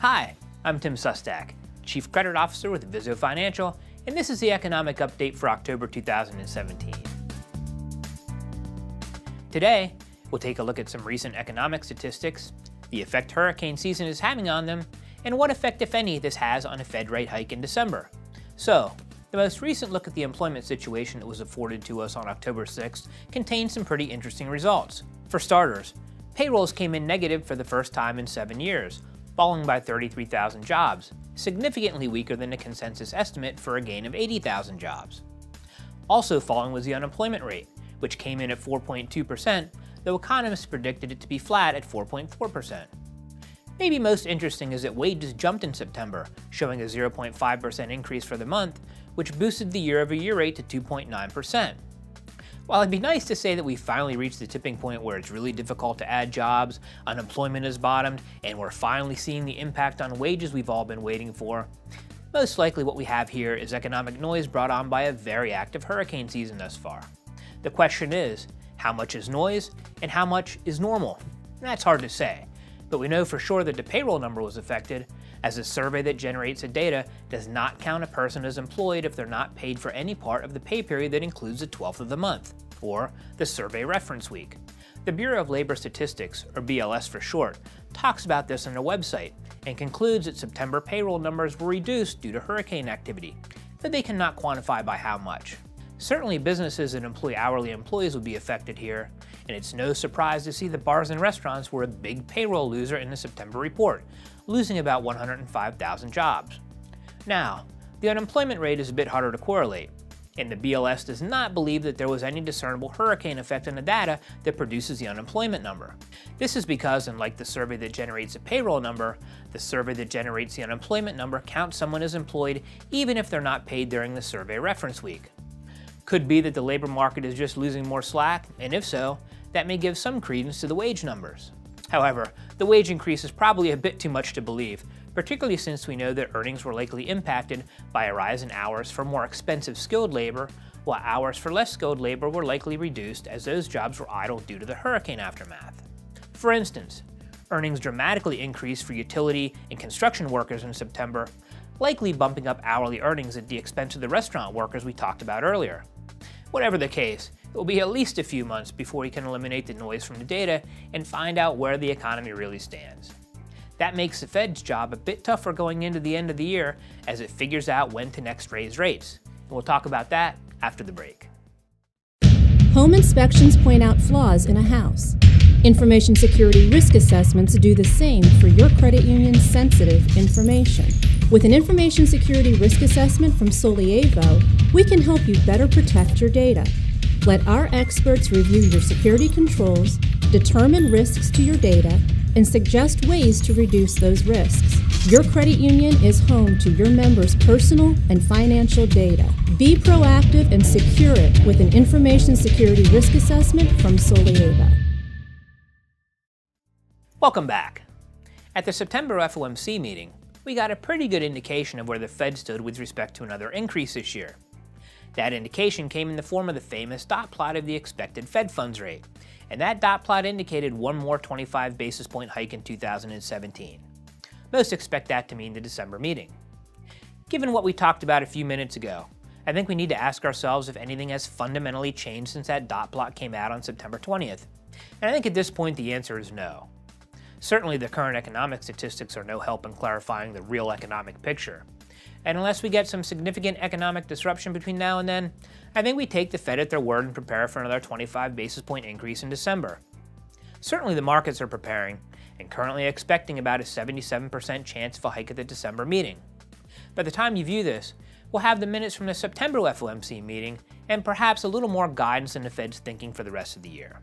Hi, I'm Tim Sustak, Chief Credit Officer with Vizo Financial, and this is the economic update for October 2017. Today, we'll take a look at some recent economic statistics, the effect hurricane season is having on them, and what effect, if any, this has on a Fed rate hike in December. So, the most recent look at the employment situation that was afforded to us on October 6th contains some pretty interesting results. For starters, payrolls came in negative for the first time in 7 years, falling by 33,000 jobs, significantly weaker than the consensus estimate for a gain of 80,000 jobs. Also falling was the unemployment rate, which came in at 4.2%, though economists predicted it to be flat at 4.4%. Maybe most interesting is that wages jumped in September, showing a 0.5% increase for the month, which boosted the year-over-year rate to 2.9%. While it'd be nice to say that we finally reached the tipping point where it's really difficult to add jobs, unemployment has bottomed, and we're finally seeing the impact on wages we've all been waiting for, most likely what we have here is economic noise brought on by a very active hurricane season thus far. The question is, how much is noise and how much is normal? That's hard to say, but we know for sure that the payroll number was affected, as a survey that generates the data does not count a person as employed if they're not paid for any part of the pay period that includes the 12th of the month, or the survey reference week. The Bureau of Labor Statistics, or BLS for short, talks about this on their website and concludes that September payroll numbers were reduced due to hurricane activity, but they cannot quantify by how much. Certainly businesses that employ hourly employees will be affected here, and it's no surprise to see that bars and restaurants were a big payroll loser in the September report, losing about 105,000 jobs. Now, the unemployment rate is a bit harder to correlate, and the BLS does not believe that there was any discernible hurricane effect on the data that produces the unemployment number. This is because, unlike the survey that generates a payroll number, the survey that generates the unemployment number counts someone as employed even if they're not paid during the survey reference week. Could be that the labor market is just losing more slack, and if so, that may give some credence to the wage numbers. However, the wage increase is probably a bit too much to believe, particularly since we know that earnings were likely impacted by a rise in hours for more expensive skilled labor, while hours for less skilled labor were likely reduced as those jobs were idle due to the hurricane aftermath. For instance, earnings dramatically increased for utility and construction workers in September, likely bumping up hourly earnings at the expense of the restaurant workers we talked about earlier. Whatever the case, it will be at least a few months before we can eliminate the noise from the data and find out where the economy really stands. That makes the Fed's job a bit tougher going into the end of the year as it figures out when to next raise rates. And we'll talk about that after the break. Home inspections point out flaws in a house. Information security risk assessments do the same for your credit union's sensitive information. With an information security risk assessment from Solievo, we can help you better protect your data. Let our experts review your security controls, determine risks to your data, and suggest ways to reduce those risks. Your credit union is home to your members' personal and financial data. Be proactive and secure it with an information security risk assessment from Solievo. Welcome back. At the September FOMC meeting, we got a pretty good indication of where the Fed stood with respect to another increase this year. That indication came in the form of the famous dot plot of the expected Fed funds rate, and that dot plot indicated one more 25 basis point hike in 2017. Most expect that to mean the December meeting. Given what we talked about a few minutes ago, I think we need to ask ourselves if anything has fundamentally changed since that dot plot came out on September 20th. And I think at this point the answer is no. Certainly the current economic statistics are no help in clarifying the real economic picture. And unless we get some significant economic disruption between now and then, I think we take the Fed at their word and prepare for another 25 basis point increase in December. Certainly the markets are preparing and currently expecting about a 77% chance of a hike at the December meeting. By the time you view this, we'll have the minutes from the September FOMC meeting and perhaps a little more guidance in the Fed's thinking for the rest of the year.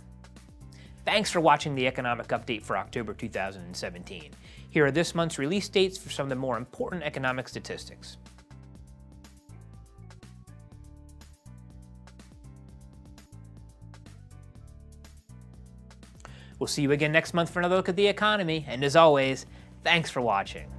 Thanks for watching the economic update for October 2017. Here are this month's release dates for some of the more important economic statistics. We'll see you again next month for another look at the economy, and as always, thanks for watching.